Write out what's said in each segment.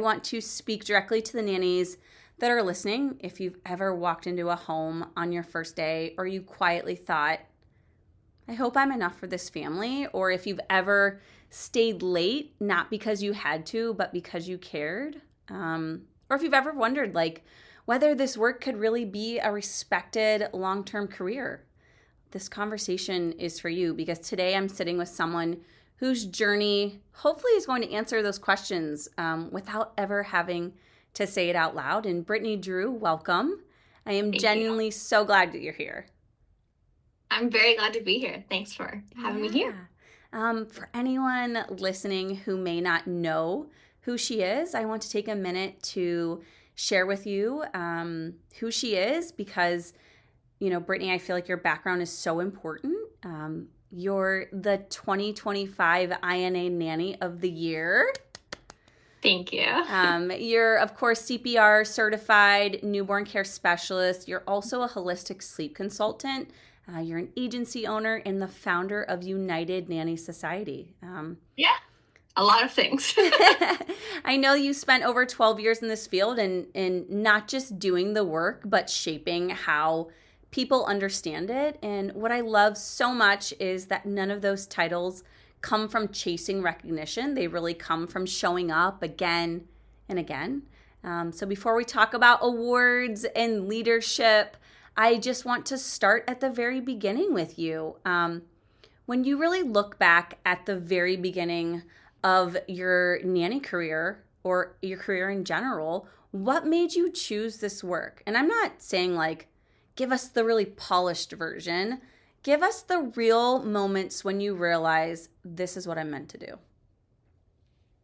I want to speak directly to the nannies that are listening. If you've ever walked into a home on your first day or you quietly thought, I hope I'm enough for this family, or if you've ever stayed late, not because you had to, but because you cared, or if you've ever wondered whether this work could really be a respected long-term career, this conversation is for you, because today I'm sitting with someone whose journey hopefully is going to answer those questions without ever having to say it out loud. And Brittany Drew, welcome. I am genuinely so glad that you're here. I'm very glad to be here. Thanks for having me here. For anyone listening who may not know who she is, I want to take a minute to share with you who she is, because, Brittany, I feel like your background is so important. You're the 2025 INA Nanny of the Year. Thank you. You're, of course, CPR-certified Newborn Care Specialist. You're also a holistic sleep consultant. You're an agency owner and the founder of United Nanny Society. Yeah, a lot of things. I know you spent over 12 years in this field and not just doing the work, but shaping how people understand it. And what I love so much is that none of those titles come from chasing recognition. They really come from showing up again and again. So before we talk about awards and leadership, I just want to start at the very beginning with you. When you really look back at the very beginning of your nanny career or your career in general, what made you choose this work? And I'm not saying give us the really polished version. Give us the real moments when you realize this is what I'm meant to do.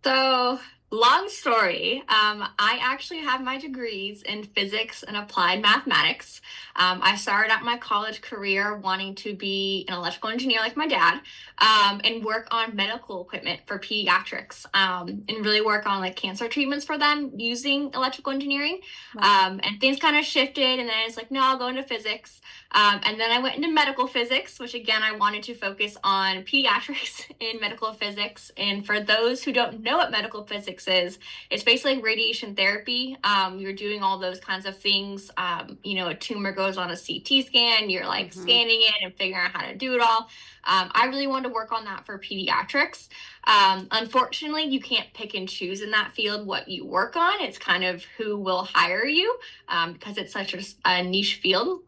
So, long story. I actually have my degrees in physics and applied mathematics. I started out my college career wanting to be an electrical engineer like my dad, and work on medical equipment for pediatrics, and really work on cancer treatments for them using electrical engineering. Wow. And things kind of shifted, and then it's no, I'll go into physics. And then I went into medical physics, which again, I wanted to focus on pediatrics in medical physics. And for those who don't know what medical physics is, it's basically radiation therapy. You're doing all those kinds of things. A tumor goes on a CT scan, you're scanning it and figuring out how to do it all. I really wanted to work on that for pediatrics. Unfortunately, you can't pick and choose in that field what you work on. It's kind of who will hire you, because it's such a niche field.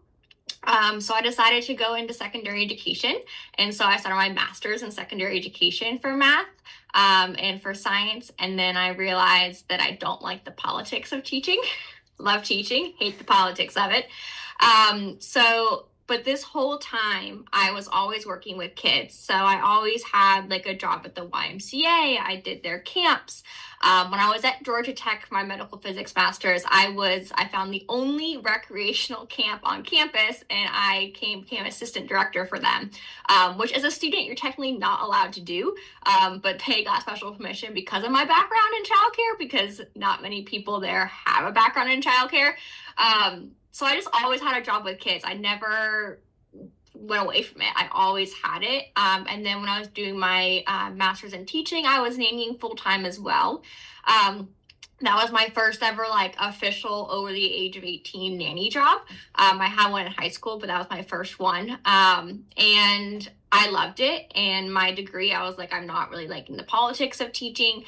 So I decided to go into secondary education. And so I started my master's in secondary education for math, and for science. And then I realized that I don't like the politics of teaching. Love teaching, hate the politics of it. But this whole time I was always working with kids. So I always had a job at the YMCA. I did their camps. When I was at Georgia Tech for my medical physics master's, I found the only recreational camp on campus, and I became assistant director for them, which as a student, you're technically not allowed to do. But they got special permission because of my background in childcare, because not many people there have a background in childcare. So I just always had a job with kids. I never went away from it. I always had it. And then when I was doing my master's in teaching, I was nannying full-time as well. That was my first ever official over the age of 18 nanny job. I had one in high school, but that was my first one. And I loved it. And my degree, I was I'm not really liking the politics of teaching.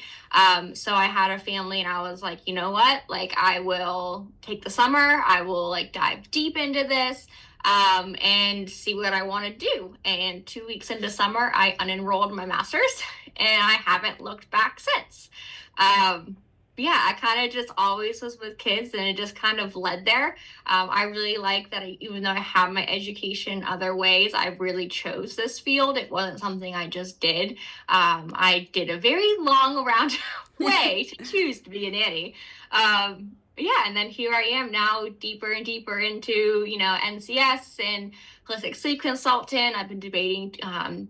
So I had a family, and I was you know what? I will take the summer. I will dive deep into this, and see what I want to do. And 2 weeks into summer, I unenrolled my master's, and I haven't looked back since. I kind of just always was with kids, and it just kind of led there. I really like that even though I have my education other ways, I really chose this field. It wasn't something I just did. I did a very long around way to choose to be a nanny. And then here I am now, deeper and deeper into, NCS and holistic sleep consultant. I've been debating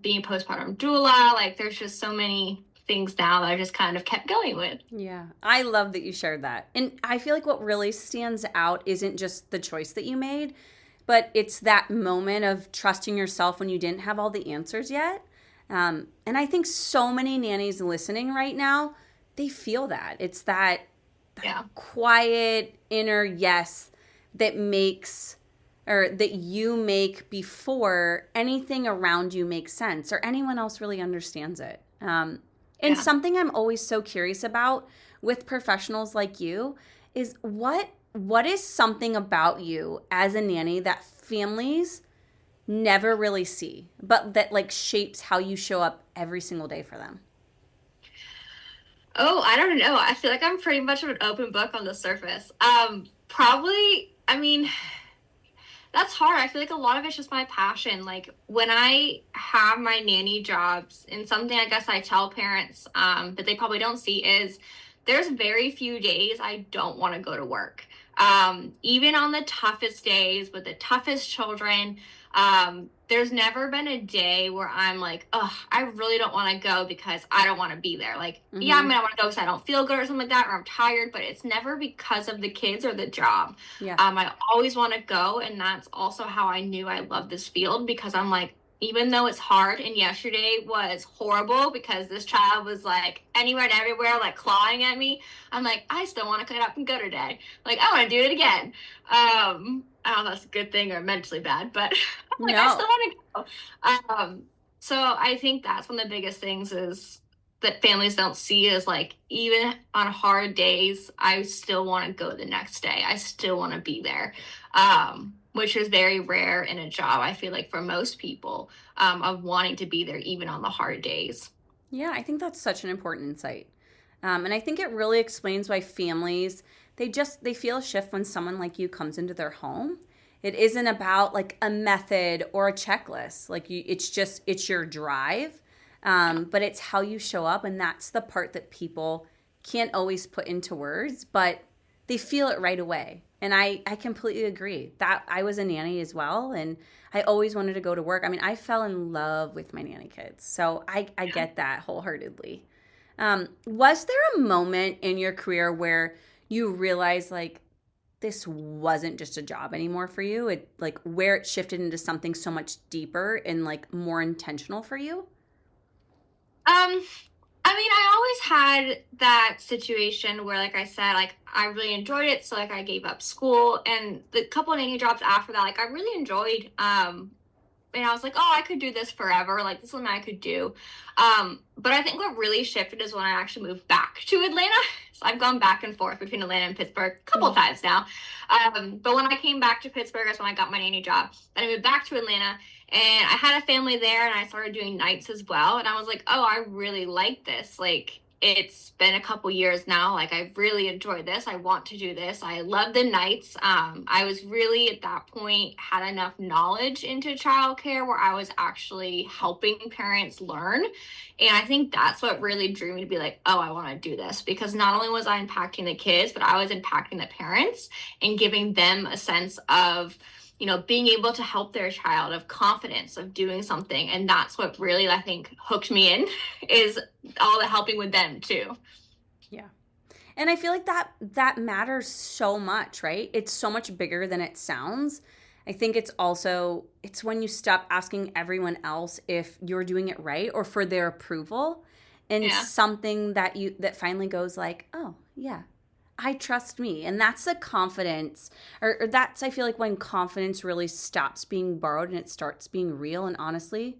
being a postpartum doula. There's just so many things now that I just kind of kept going with. Yeah, I love that you shared that. And I feel what really stands out isn't just the choice that you made, but it's that moment of trusting yourself when you didn't have all the answers yet. And I think so many nannies listening right now, they feel that. It's that Yeah. quiet inner yes that makes or that you make before anything around you makes sense or anyone else really understands it. And Yeah. something I'm always so curious about with professionals like you is what is something about you as a nanny that families never really see, but that like shapes how you show up every single day for them? Oh, I don't know. I feel like I'm pretty much of an open book on the surface. Probably, I mean, that's hard. I feel like a lot of it's just my passion. Like when I have my nanny jobs, and something I guess I tell parents that they probably don't see is there's very few days I don't want to go to work. Even on the toughest days with the toughest children, there's never been a day where I'm like, oh, I really don't want to go because I don't want to be there. Like, yeah, I Mm-hmm. mean, I want to go because I don't feel good or something like that, or I'm tired, but it's never because of the kids or the job. Yeah. I always want to go, and that's also how I knew I love this field because I'm like, even though it's hard, and yesterday was horrible because this child was like anywhere and everywhere, like clawing at me, I'm like, I still want to get up and go today. Like, I want to do it again. I don't know if that's a good thing or mentally bad, but I'm like, I still No. want to go. So I think that's one of the biggest things is that families don't see is like, even on hard days, I still want to go the next day. I still want to be there, which is very rare in a job, I feel like, for most people, of wanting to be there even on the hard days. Yeah, I think that's such an important insight. And I think it really explains why families they feel a shift when someone like you comes into their home. It isn't about like a method or a checklist. Like it's your drive, but it's how you show up, and that's the part that people can't always put into words, but they feel it right away. And I completely agree that I was a nanny as well, and I always wanted to go to work. I mean, I fell in love with my nanny kids, so I get that wholeheartedly. Was there a moment in your career where you realized like this wasn't just a job anymore for you? It like where it shifted into something so much deeper and like more intentional for you? Um, I mean, I always had that situation where, like I said, like I really enjoyed it. So like I gave up school and the couple of nanny jobs after that, like I really enjoyed. And I was like, oh, I could do this forever. Like this is something I could do. But I think what really shifted is when I actually moved back to Atlanta. So I've gone back and forth between Atlanta and Pittsburgh a couple times now. But when I came back to Pittsburgh, that's when I got my nanny job. Then I moved back to Atlanta, and I had a family there, and I started doing nights as well. And I was like, oh, I really like this. Like it's been a couple years now. Like I really enjoyed this. I want to do this. I love the nights. I was really at that point had enough knowledge into childcare where I was actually helping parents learn. And I think that's what really drew me to be like, oh, I want to do this because not only was I impacting the kids, but I was impacting the parents and giving them a sense of, being able to help their child, of confidence, of doing something. And that's what really, I think, hooked me in is all the helping with them too. Yeah. And I feel like that matters so much, right? It's so much bigger than it sounds. I think it's when you stop asking everyone else if you're doing it right or for their approval, and Yeah. something that finally goes like, "Oh, yeah. I trust me." And that's the confidence or that's I feel like when confidence really stops being borrowed and it starts being real, and honestly,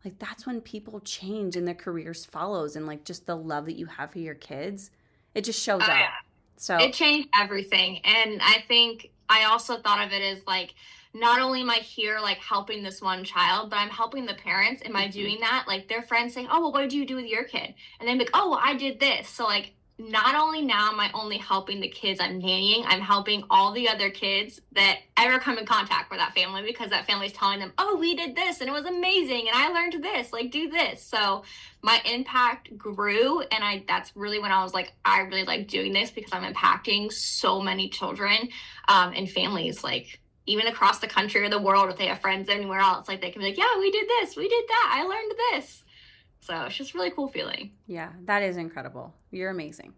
like that's when people change and their careers follows, and like just the love that you have for your kids, it just shows Oh, up. yeah. So, It changed everything. And I think I also thought of it as like, not only am I here like helping this one child, but I'm helping the parents. Am I mhm. doing that? Like their friends say, oh, well, what did you do with your kid? And then like, oh, well, I did this. So like, not only now am I only helping the kids I'm nannying, I'm helping all the other kids that ever come in contact with that family because that family's telling them, oh, we did this and it was amazing and I learned this, like do this. So my impact grew, and that's really when I was like, I really like doing this because I'm impacting so many children and families, like even across the country or the world. If they have friends anywhere else, like they can be like, yeah, we did this, we did that, I learned this. So it's just really cool feeling. Yeah, that is incredible. You're amazing.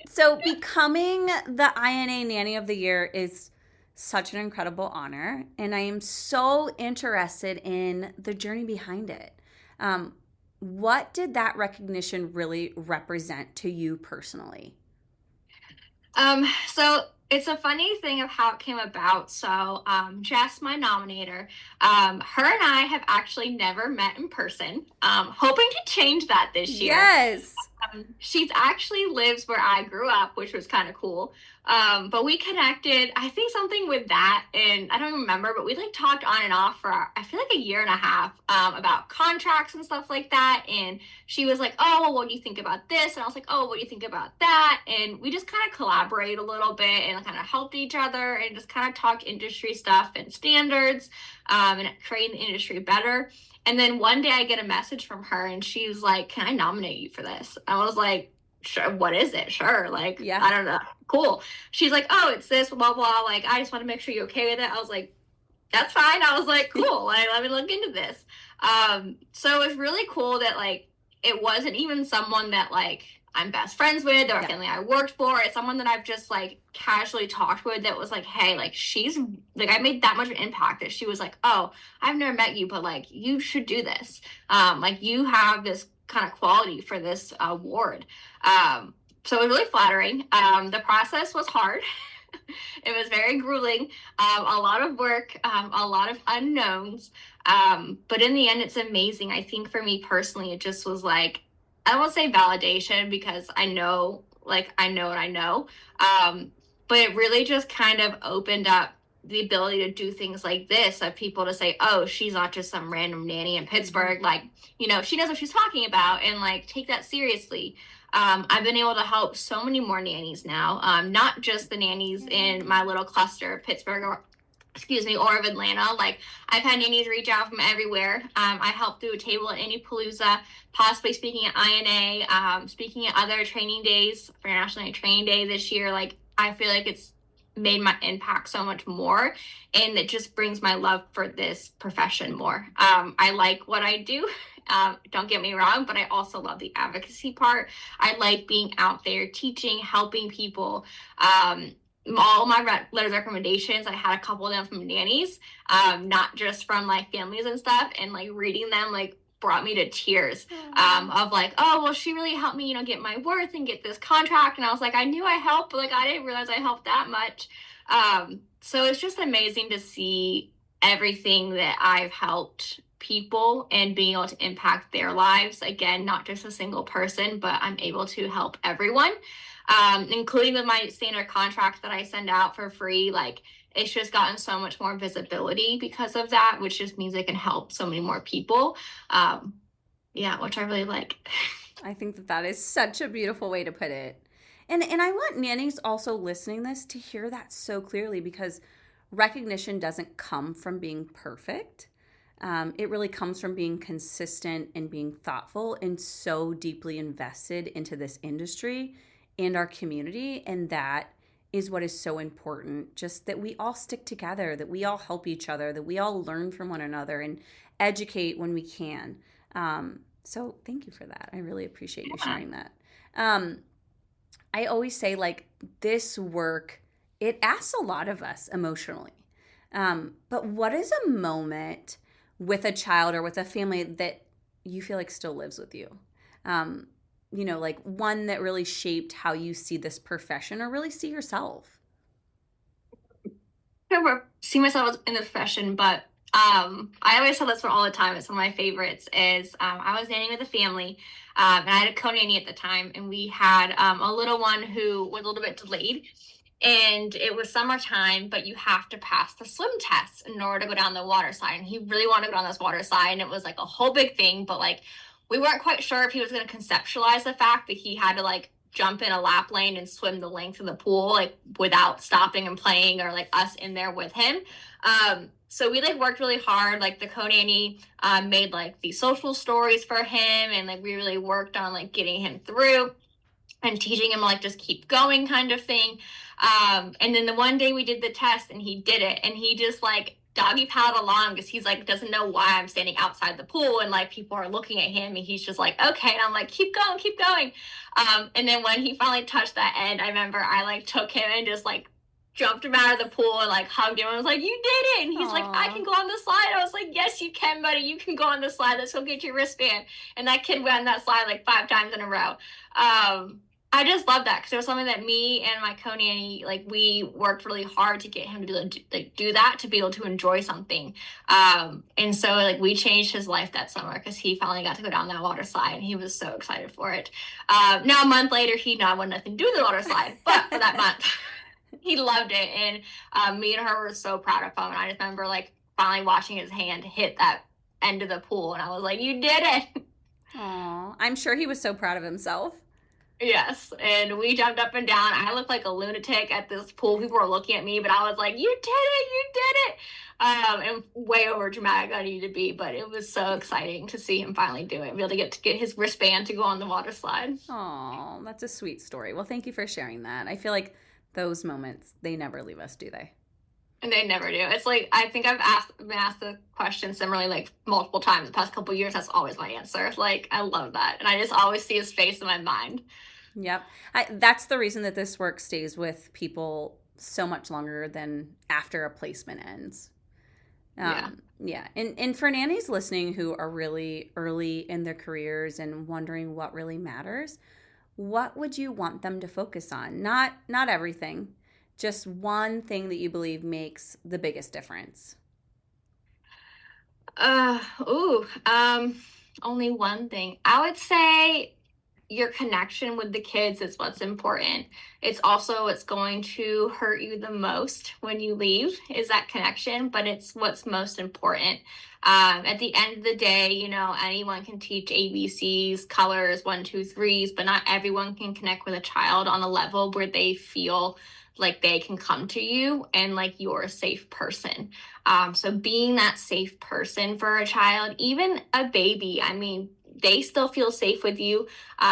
So becoming the INA Nanny of the Year is such an incredible honor, and I am so interested in the journey behind it. What did that recognition really represent to you personally? So it's a funny thing of how it came about. So, Jess, my nominator, her and I have actually never met in person. Hoping to change that this year. Yes. She's actually lives where I grew up, which was kind of cool. But we connected, I think something with that, and I don't remember, but we like talked on and off for I feel like a year and a half about contracts and stuff like that. And she was like, "Oh, well, what do you think about this?" And I was like, "Oh, what do you think about that?" And we just kind of collaborate a little bit and kind of helped each other and just kind of talk industry stuff and standards and creating the industry better. And then one day I get a message from her and she was like, "Can I nominate you for this?" I was like, "Sure, what is it?" "Sure, like, Yeah. I don't know." "Cool." She's like, "Oh, it's this, blah, blah. Like, I just want to make sure you're okay with it." I was like, "That's fine." I was like, "Cool. Like, let me look into this." So it was really cool that like it wasn't even someone that like I'm best friends with or a family I worked for. It's someone that I've just like casually talked with that was like, "Hey, like she's like I made that much of an impact that she was like, oh, I've never met you, but like you should do this. Like you have this kind of quality for this award." So it was really flattering. The process was hard. It was very grueling, a lot of work, a lot of unknowns. But in the end, it's amazing. I think for me personally, it just was like, I won't say validation because I know, like, I know what I know. But it really just kind of opened up the ability to do things like this of people to say, "Oh, she's not just some random nanny in Pittsburgh. Like, you know, she knows what she's talking about," and like take that seriously. I've been able to help so many more nannies now, not just the nannies in my little cluster of Pittsburgh or of Atlanta. Like I've had nannies reach out from everywhere. I helped through a table at Palooza, possibly speaking at INA, speaking at other training days for National Night Training Day this year. Like I feel like it's made my impact so much more, and it just brings my love for this profession more. I like what I do. Don't get me wrong, but I also love the advocacy part. I like being out there teaching, helping people. All my letters of recommendations, I had a couple of them from nannies, not just from like families and stuff, and like reading them like brought me to tears of like, "Oh, well, she really helped me, you know, get my worth and get this contract." And I was like, I knew I helped, but like I didn't realize I helped that much. So it's just amazing to see everything that I've helped people and being able to impact their lives. Again, not just a single person, but I'm able to help everyone, including with my standard contract that I send out for free. Like it's just gotten so much more visibility because of that, which just means it can help so many more people. Yeah, which I really like. I think that that is such a beautiful way to put it. And I want nannies also listening this to hear that so clearly, because recognition doesn't come from being perfect. It really comes from being consistent and being thoughtful and so deeply invested into this industry and our community. And that is what is so important. Just that we all stick together, that we all help each other, that we all learn from one another and educate when we can. So thank you for that. I really appreciate you sharing that. I always say, like, this work, it asks a lot of us emotionally. But what is a moment with a child or with a family that you feel like still lives with you? You know, like one that really shaped how you see this profession or really see yourself? I never see myself in the profession, but I always tell this one all the time. It's one of my favorites. Is I was nannying with a family, and I had a co-nanny at the time, and we had a little one who was a little bit delayed, and it was summertime, but you have to pass the swim test in order to go down the water slide. And he really wanted to go down this water slide, and it was like a whole big thing. But like, we weren't quite sure if he was going to conceptualize the fact that he had to like jump in a lap lane and swim the length of the pool like without stopping and playing, or like us in there with him. So we like worked really hard. Like the co-nanny made like these social stories for him, and like we really worked on like getting him through and teaching him like just keep going kind of thing. And then the one day we did the test and he did it, and he just like doggy paddled along because he's like doesn't know why I'm standing outside the pool and like people are looking at him, and he's just like, okay. And I'm like, keep going, keep going. And then when he finally touched that end, I remember I like took him and just like jumped him out of the pool and like hugged him and was like, you did it. And he's like, I can go on the slide. I was like, yes, you can, buddy. You can go on the slide. Let's go get your wristband. And that kid went on that slide like 5 times in a row. I just love that because it was something that me and my co-nanny, like, we worked really hard to get him to be able to do that, to be able to enjoy something. And so like we changed his life that summer because he finally got to go down that water slide and he was so excited for it. Now a month later, he not wanted nothing to do with the water slide, but for that month, he loved it. And me and her were so proud of him. And I just remember like finally watching his hand hit that end of the pool, and I was like, "You did it!" Aw, I'm sure he was so proud of himself. Yes, and we jumped up and down. I looked like a lunatic at this pool. People were looking at me, but I was like, "You did it! You did it!" And way over dramatic I needed to be, but it was so exciting to see him finally do it, be able to get his wristband to go on the water slide. Oh, that's a sweet story. Well, thank you for sharing that. I feel like those moments, they never leave us, do they? And they never do. It's like I think been asked the question similarly like multiple times the past couple of years. That's always my answer. Like I love that, and I just always see his face in my mind. Yep. That's the reason that this work stays with people so much longer than after a placement ends. Yeah. Yeah. And for nannies listening who are really early in their careers and wondering what really matters, what would you want them to focus on? Not everything, just one thing that you believe makes the biggest difference. Uh, ooh, Only one thing. I would say your connection with the kids is what's important. It's also what's going to hurt you the most when you leave is that connection, but it's what's most important. At the end of the day, you know, anyone can teach ABCs, colors, one, two, threes, but not everyone can connect with a child on a level where they feel like they can come to you and like you're a safe person. So being that safe person for a child, even a baby, I mean, they still feel safe with you.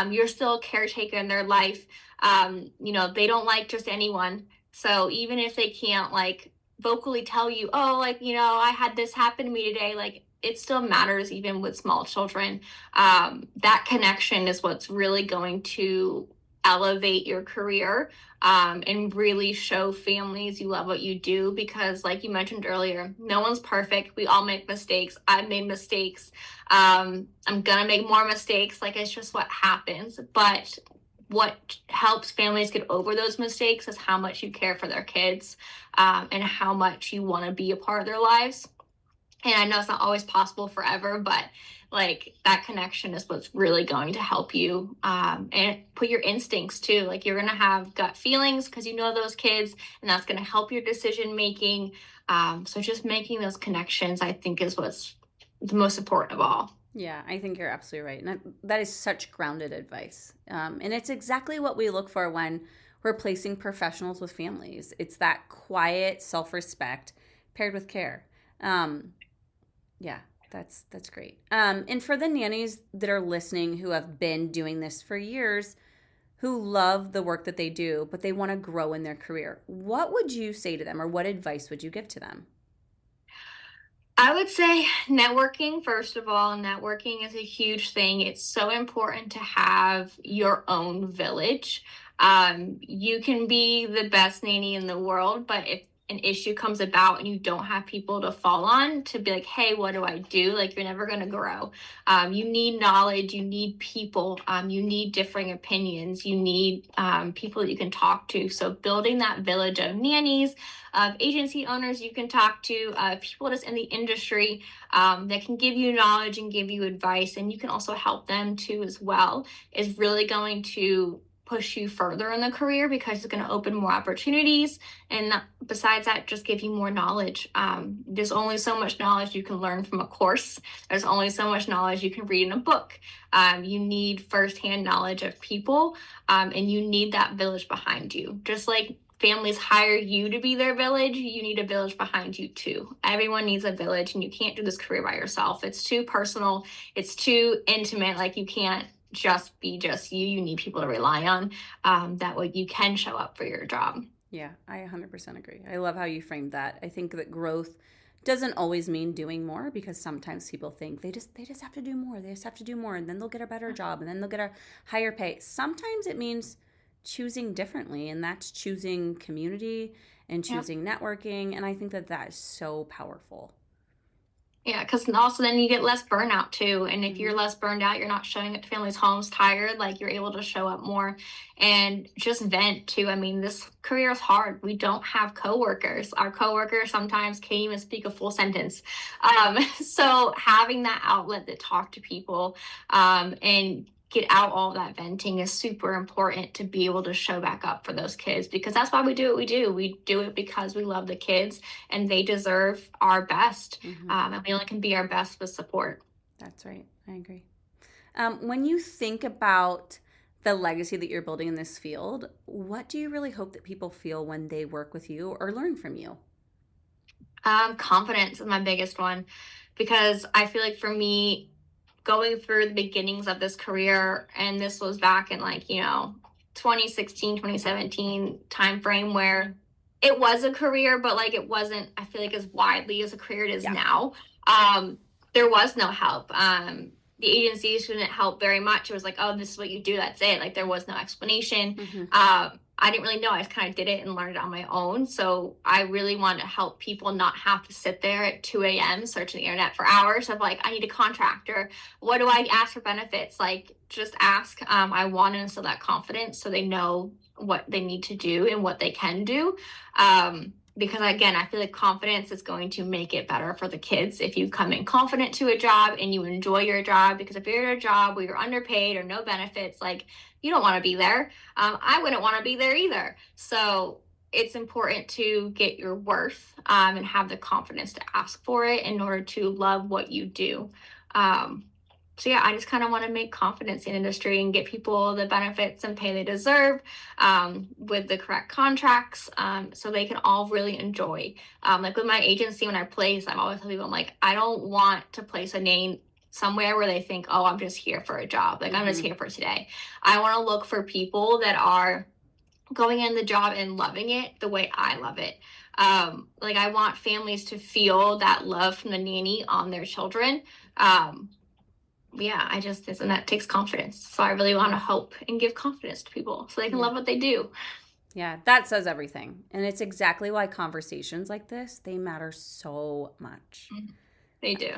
You're still a caretaker in their life. You know, they don't like just anyone. So even if they can't like vocally tell you, oh, like, you know, I had this happen to me today, like it still matters even with small children. That connection is what's really going to elevate your career and really show families you love what you do because like you mentioned earlier, no one's perfect. We all make mistakes. I've made mistakes. I'm gonna make more mistakes. Like it's just what happens. But what helps families get over those mistakes is how much you care for their kids and how much you want to be a part of their lives. And I know it's not always possible forever, but like that connection is what's really going to help you and put your instincts too. Like you're going to have gut feelings because you know those kids, and that's going to help your decision making. So just making those connections, I think, is what's the most important of all. Yeah, I think you're absolutely right. And that is such grounded advice. And it's exactly what we look for when we're placing professionals with families. It's that quiet self-respect paired with care. Yeah, that's great. And for the nannies that are listening who have been doing this for years, who love the work that they do, but they want to grow in their career, what would you say to them or what advice would you give to them? I would say networking, first of all. Networking is a huge thing. It's so important to have your own village. You can be the best nanny in the world, but if an issue comes about and you don't have people to fall on to be like, hey, what do I do? Like, you're never going to grow. You need knowledge, you need people, you need differing opinions, you need people that you can talk to. So, building that village of nannies, of agency owners you can talk to, people just in the industry that can give you knowledge and give you advice, and you can also help them too as well, is really going to push you further in the career because it's going to open more opportunities. And besides that, just give you more knowledge. There's only so much knowledge you can learn from a course. There's only so much knowledge you can read in a book. You need firsthand knowledge of people, and you need that village behind you. Just like families hire you to be their village, you need a village behind you too. Everyone needs a village, and you can't do this career by yourself. It's too personal. It's too intimate. Like you can't just be just you. You need people to rely on. That way you can show up for your job. Yeah, I 100% agree. I love how you framed that. I think that growth doesn't always mean doing more because sometimes people think they just have to do more. They just have to do more and then they'll get a better job and then they'll get a higher pay. Sometimes it means choosing differently, and that's choosing community and choosing networking, and I think that is so powerful. Yeah, because also then you get less burnout too. And if you're Mhm. less burned out, you're not showing up to families' homes tired, like you're able to show up more and just vent too. I mean, this career is hard. We don't have coworkers. Our coworkers sometimes can't even speak a full sentence. So having that outlet to talk to people and get out all that venting is super important to be able to show back up for those kids, because that's why we do what we do. We do it because we love the kids and they deserve our best. Mhm. And we only can be our best with support. That's right. I agree. When you think about the legacy that you're building in this field, what do you really hope that people feel when they work with you or learn from you? Confidence is my biggest one, because I feel like for me, going through the beginnings of this career, and this was back in like, 2016, 2017 timeframe, where it was a career, but like it wasn't, I feel like, as widely as a career it is Yeah. now. There was no help. The agencies didn't help very much. It was like, oh, this is what you do, that's it. Like there was no explanation. Mhm. I didn't really know. I just kind of did it and learned it on my own. So I really want to help people not have to sit there at 2 a.m. searching the internet for hours of like, I need a contractor. What do I ask for benefits? Like, just ask. I want to instill that confidence so they know what they need to do and what they can do. Because again, I feel like confidence is going to make it better for the kids if you come in confident to a job and you enjoy your job. Because if you're at a job where you're underpaid or no benefits, like, you don't want to be there. I wouldn't want to be there either. So it's important to get your worth and have the confidence to ask for it in order to love what you do. So yeah, I just kind of want to make confidence in industry and get people the benefits and pay they deserve with the correct contracts, so they can all really enjoy. Like with my agency, when I place, I'm always telling people, I'm like, I don't want to place a name somewhere where they think, oh, I'm just here for a job. Like, I'm just Mhm. here for today. I want to look for people that are going in the job and loving it the way I love it. Like, I want families to feel that love from the nanny on their children. Yeah, I just, and that takes confidence. So I really want to hope and give confidence to people so they can Yeah. love what they do. Yeah, that says everything. And it's exactly why conversations like this, they matter so much. They do.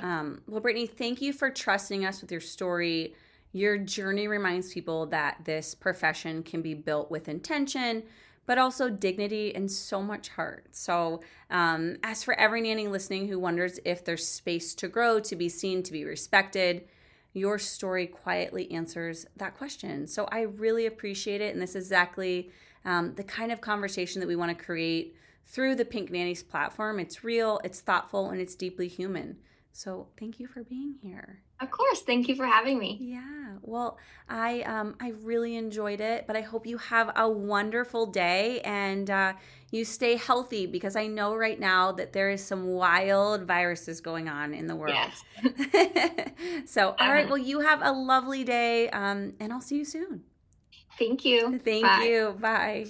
Well, Brittany, thank you for trusting us with your story. Your journey reminds people that this profession can be built with intention, but also dignity and so much heart. So, as for every nanny listening who wonders if there's space to grow, to be seen, to be respected, your story quietly answers that question. So, I really appreciate it. And this is exactly the kind of conversation that we want to create through the Pink Nannies platform. It's real, it's thoughtful, and it's deeply human. So thank you for being here. Of course. Thank you for having me. Yeah. Well, I really enjoyed it, but I hope you have a wonderful day and you stay healthy, because I know right now that there is some wild viruses going on in the world. Yes. So, all right. Well, you have a lovely day, and I'll see you soon. Thank you. Thank Bye. you. Bye.